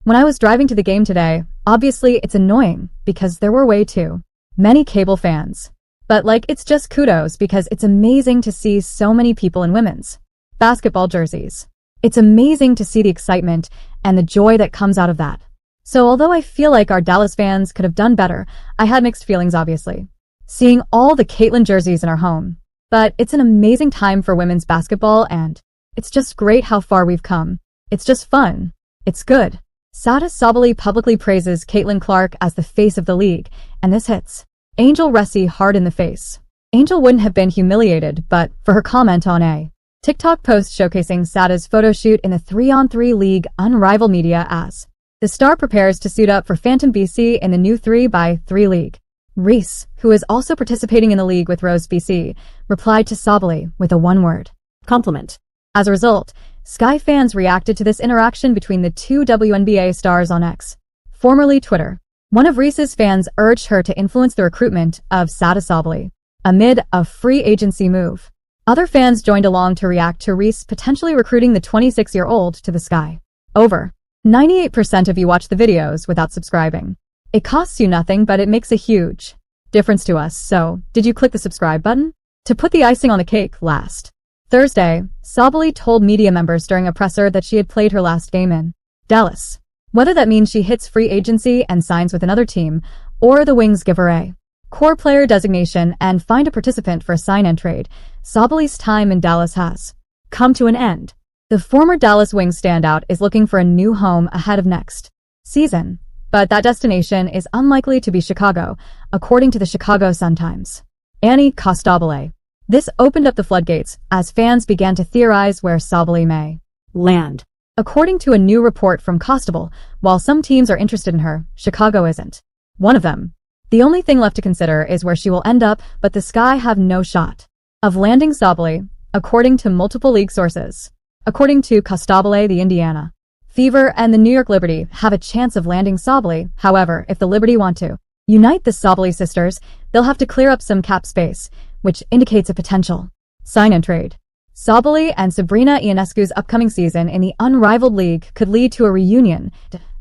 When I was driving to the game today, obviously it's annoying because there were way too many cable fans. But it's just kudos because it's amazing to see so many people in women's basketball jerseys. It's amazing to see the excitement and the joy that comes out of that. So although I feel like our Dallas fans could have done better, I had mixed feelings obviously, seeing all the Caitlyn jerseys in our home. But it's an amazing time for women's basketball and it's just great how far we've come. It's just fun. It's good. Satou Sabally publicly praises Caitlin Clark as the face of the league, and this hits Angel Reese hard in the face. Angel wouldn't have been humiliated but for her comment on a TikTok post showcasing Satou's photo shoot in the 3-on-3 league unrivaled media as the star prepares to suit up for Phantom BC in the new 3x3 league. Reese, who is also participating in the league with Rose BC, replied to Sabally with a one-word compliment. As a result, Sky fans reacted to this interaction between the two WNBA stars on X, formerly Twitter. One of Reese's fans urged her to influence the recruitment of Satou Sabally amid a free agency move. Other fans joined along to react to Reese potentially recruiting the 26-year-old to the Sky. Over 98% of you watch the videos without subscribing. It costs you nothing, but it makes a huge difference to us. So, did you click the subscribe button? To put the icing on the cake, last Thursday, Sabally told media members during a presser that she had played her last game in Dallas. Whether that means she hits free agency and signs with another team, or the Wings give her a core player designation and find a participant for a sign-and trade, Sabally's time in Dallas has come to an end. The former Dallas Wings standout is looking for a new home ahead of next season, but that destination is unlikely to be Chicago, according to the Chicago Sun-Times. Annie Costabile. This opened up the floodgates as fans began to theorize where Sabally may land. According to a new report from Costabile, while some teams are interested in her, Chicago isn't one of them. The only thing left to consider is where she will end up, but the Sky have no shot of landing Sabally, according to multiple league sources. According to Costabile, the Indiana Fever and the New York Liberty have a chance of landing Sabally. However, if the Liberty want to unite the Sabally sisters, they'll have to clear up some cap space, which indicates a potential sign-and trade. Sabally and Sabrina Ionescu's upcoming season in the unrivaled league could lead to a reunion.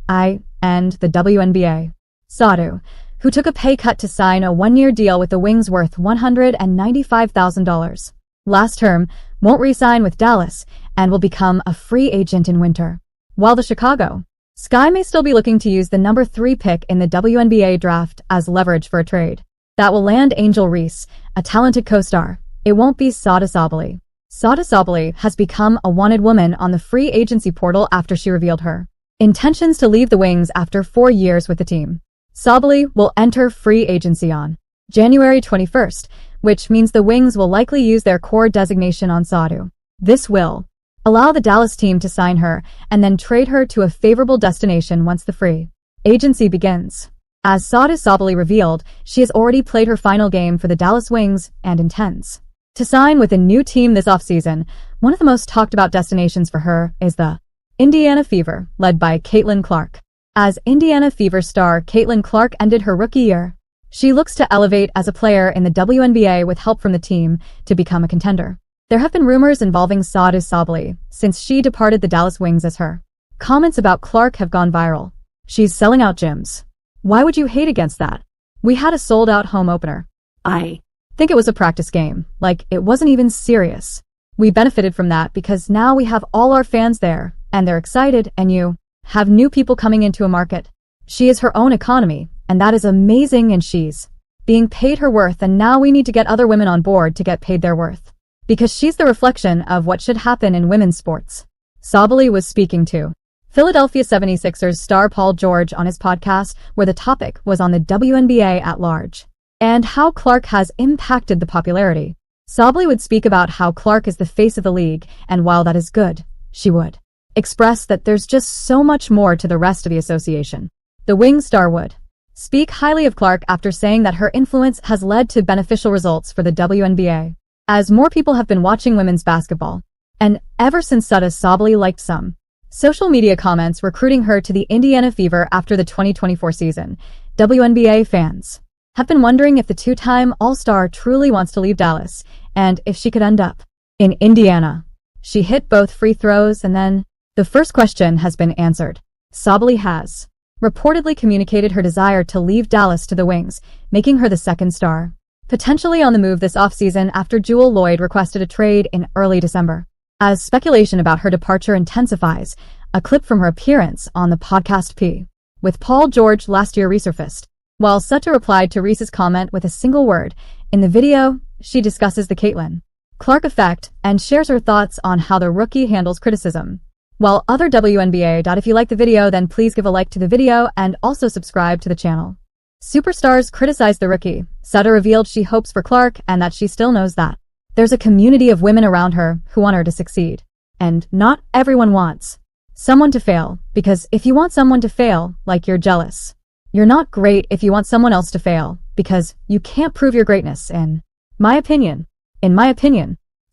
And the WNBA. Satou, who took a pay cut to sign a one-year deal with the Wings worth $195,000 last term, won't re-sign with Dallas and will become a free agent in winter. While the Chicago Sky may still be looking to use the number 3 pick in the WNBA draft as leverage for a trade that will land Angel Reese, a talented co-star. It won't be Satou Sabally. Satou Sabally has become a wanted woman on the free agency portal after she revealed her intentions to leave the Wings after 4 years with the team. Sabally will enter free agency on January 21st, which means the Wings will likely use their core designation on Satou. This will allow the Dallas team to sign her and then trade her to a favorable destination once the free agency begins. As Satou Sabally revealed, she has already played her final game for the Dallas Wings and intends to sign with a new team this offseason. One of the most talked about destinations for her is the Indiana Fever, led by Caitlin Clark. As Indiana Fever star Caitlin Clark ended her rookie year, she looks to elevate as a player in the WNBA with help from the team to become a contender. There have been rumors involving Satou Sabally since she departed the Dallas Wings as her comments about Clark have gone viral. She's selling out gyms. Why would you hate against that? We had a sold-out home opener. I think it was a practice game. It wasn't even serious. We benefited from that because now we have all our fans there, and they're excited, and you have new people coming into a market. She is her own economy, and that is amazing, and she's being paid her worth, and now we need to get other women on board to get paid their worth. Because she's the reflection of what should happen in women's sports. Sabally was speaking to Philadelphia 76ers star Paul George on his podcast, where the topic was on the WNBA at large and how Clark has impacted the popularity. Sabally would speak about how Clark is the face of the league, and while that is good, she would express that there's just so much more to the rest of the association. The Wings star would speak highly of Clark after saying that her influence has led to beneficial results for the WNBA, as more people have been watching women's basketball. And ever since Satou Sabally liked some social media comments recruiting her to the Indiana Fever after the 2024 season, WNBA fans have been wondering if the two-time All-Star truly wants to leave Dallas, and if she could end up in Indiana. She hit both free throws, and then the first question has been answered. Sabally has reportedly communicated her desire to leave Dallas to the Wings, making her the second star potentially on the move this offseason after Jewel Lloyd requested a trade in early December. As speculation about her departure intensifies, a clip from her appearance on the podcast P with Paul George last year resurfaced. While Satou replied to Reese's comment with a single word, in the video, she discusses the Caitlin Clark effect and shares her thoughts on how the rookie handles criticism. While other WNBA. If you like the video, then please give a like to the video and also subscribe to the channel. Superstars criticized the rookie. Satou revealed she hopes for Clark and that she still knows that there's a community of women around her who want her to succeed. And not everyone wants someone to fail, because if you want someone to fail, like you're jealous. You're not great if you want someone else to fail, because you can't prove your greatness in my opinion.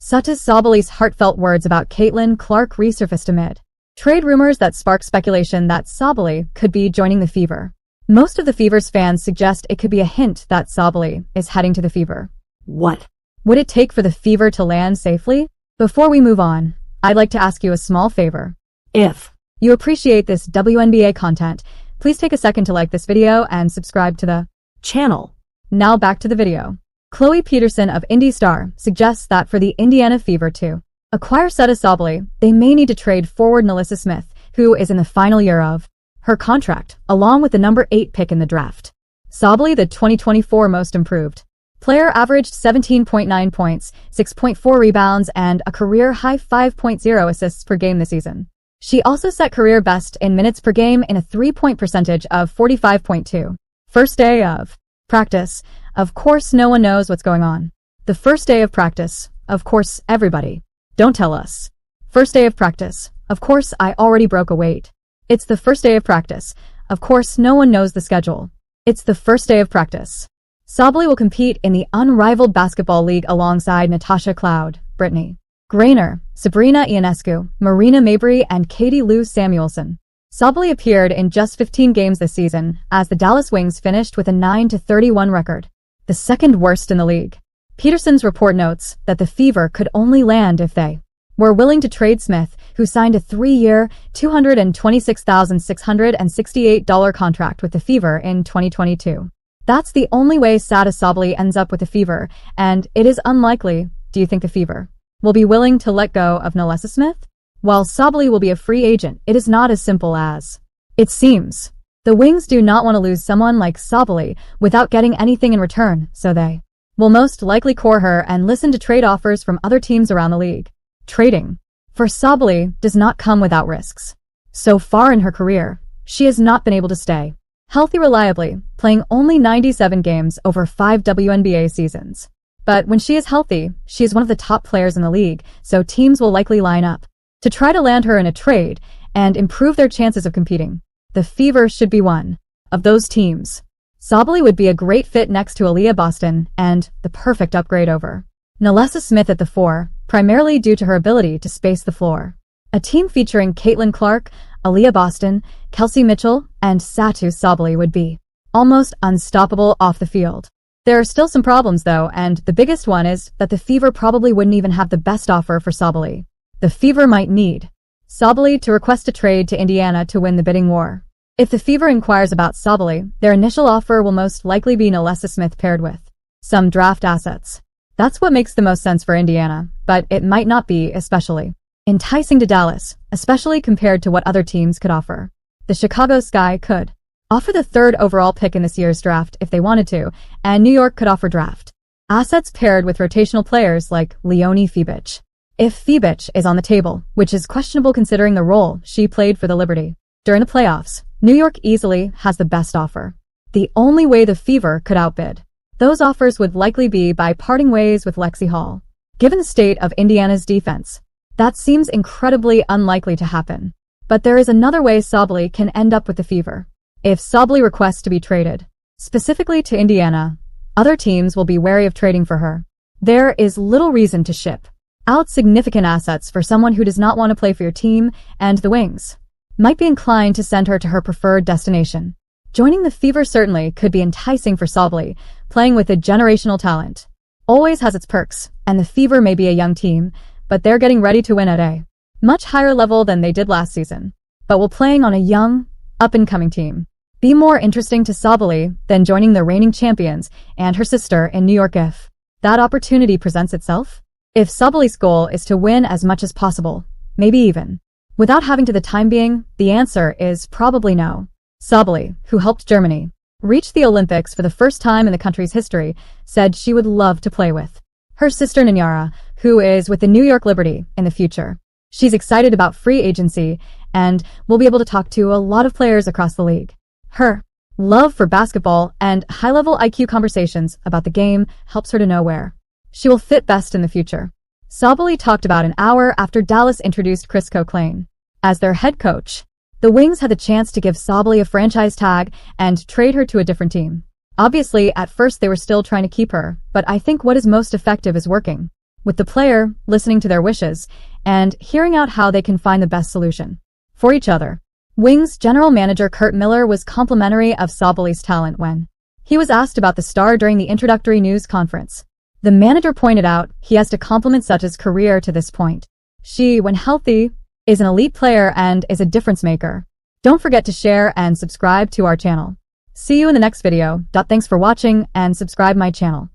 Satou Sabally's heartfelt words about Caitlin Clark resurfaced amid trade rumors that sparked speculation that Sabally could be joining the Fever. Most of the Fever's fans suggest it could be a hint that Sabally is heading to the Fever. What would it take for the Fever to land safely? Before we move on, I'd like to ask you a small favor. If you appreciate this WNBA content, please take a second to like this video and subscribe to the channel. Now back to the video. Chloe Peterson of Indy Star suggests that for the Indiana Fever to acquire Satou Sabally, they may need to trade forward Nalissa Smith, who is in the final year of her contract, along with the number 8 pick in the draft. Sabally, the 2024 most improved player, averaged 17.9 points, 6.4 rebounds, and a career-high 5.0 assists per game this season. She also set career best in minutes per game in a three-point percentage of 45.2. First day of practice. Of course, no one knows what's going on. The first day of practice. Of course, everybody. Don't tell us. First day of practice. Of course, I already broke a weight. It's the first day of practice. Of course, no one knows the schedule. It's the first day of practice. Sabally will compete in the unrivaled basketball league alongside Natasha Cloud, Brittany Griner, Sabrina Ionescu, Marina Mabrey, and Katie Lou Samuelson. Sabally appeared in just 15 games this season as the Dallas Wings finished with a 9-31 record, the second worst in the league. Peterson's report notes that the Fever could only land if they were willing to trade Smith, who signed a 3-year, $226,668 contract with the Fever in 2022. That's the only way Satou Sabally ends up with the Fever, and it is unlikely. Do you think the Fever will be willing to let go of Nalissa Smith? While Sabally will be a free agent, it is not as simple as it seems. The Wings do not want to lose someone like Sabally without getting anything in return, so they will most likely core her and listen to trade offers from other teams around the league. Trading for Sabally does not come without risks. So far in her career, she has not been able to stay healthy reliably, playing only 97 games over 5 WNBA seasons. But when she is healthy, she is one of the top players in the league, so teams will likely line up to try to land her in a trade and improve their chances of competing. The Fever should be one of those teams. Sabally would be a great fit next to Aaliyah Boston and the perfect upgrade over Nalissa Smith at the 4, primarily due to her ability to space the floor. A team featuring Caitlin Clark, Aaliyah Boston, Kelsey Mitchell, and Satou Sabally would be almost unstoppable off the field. There are still some problems though, and the biggest one is that the Fever probably wouldn't even have the best offer for Sabally. The Fever might need Sabally to request a trade to Indiana to win the bidding war. If the Fever inquires about Sabally, their initial offer will most likely be Nalissa Smith paired with some draft assets. That's what makes the most sense for Indiana, but it might not be especially enticing to Dallas, especially compared to what other teams could offer. The Chicago Sky could offer the 3rd overall pick in this year's draft if they wanted to, and New York could offer draft assets paired with rotational players like Leonie Fiebich. If Fiebich is on the table, which is questionable considering the role she played for the Liberty during the playoffs, New York easily has the best offer. The only way the Fever could outbid those offers would likely be by parting ways with Lexi Hall. Given the state of Indiana's defense, that seems incredibly unlikely to happen. But there is another way Sabally can end up with the Fever. If Sabally requests to be traded, specifically to Indiana, other teams will be wary of trading for her. There is little reason to ship out significant assets for someone who does not want to play for your team, and the Wings might be inclined to send her to her preferred destination. Joining the Fever certainly could be enticing for Sabally. Playing with a generational talent always has its perks, and the Fever may be a young team, but they're getting ready to win at a much higher level than they did last season. But while playing on a young, up-and-coming team. Be more interesting to Sabally than joining the reigning champions and her sister in New York if that opportunity presents itself? If Sabally's goal is to win as much as possible, maybe even without having to the time being, the answer is probably no. Sabally, who helped Germany reach the Olympics for the first time in the country's history, said she would love to play with her sister Nanyara, who is with the New York Liberty in the future. She's excited about free agency and will be able to talk to a lot of players across the league. Her love for basketball and high-level IQ conversations about the game helps her to know where she will fit best in the future. Sabally talked about an hour after Dallas introduced Chris Coklane as their head coach. The Wings had the chance to give Sabally a franchise tag and trade her to a different team. Obviously, at first they were still trying to keep her, but I think what is most effective is working with the player, listening to their wishes, and hearing out how they can find the best solution for each other. Wings general manager Kurt Miller was complimentary of Sabally's talent when he was asked about the star during the introductory news conference. The manager pointed out he has to compliment Sutton's career to this point. She, when healthy, is an elite player and is a difference maker. Don't forget to share and subscribe to our channel. See you in the next video. Thanks for watching and subscribe my channel.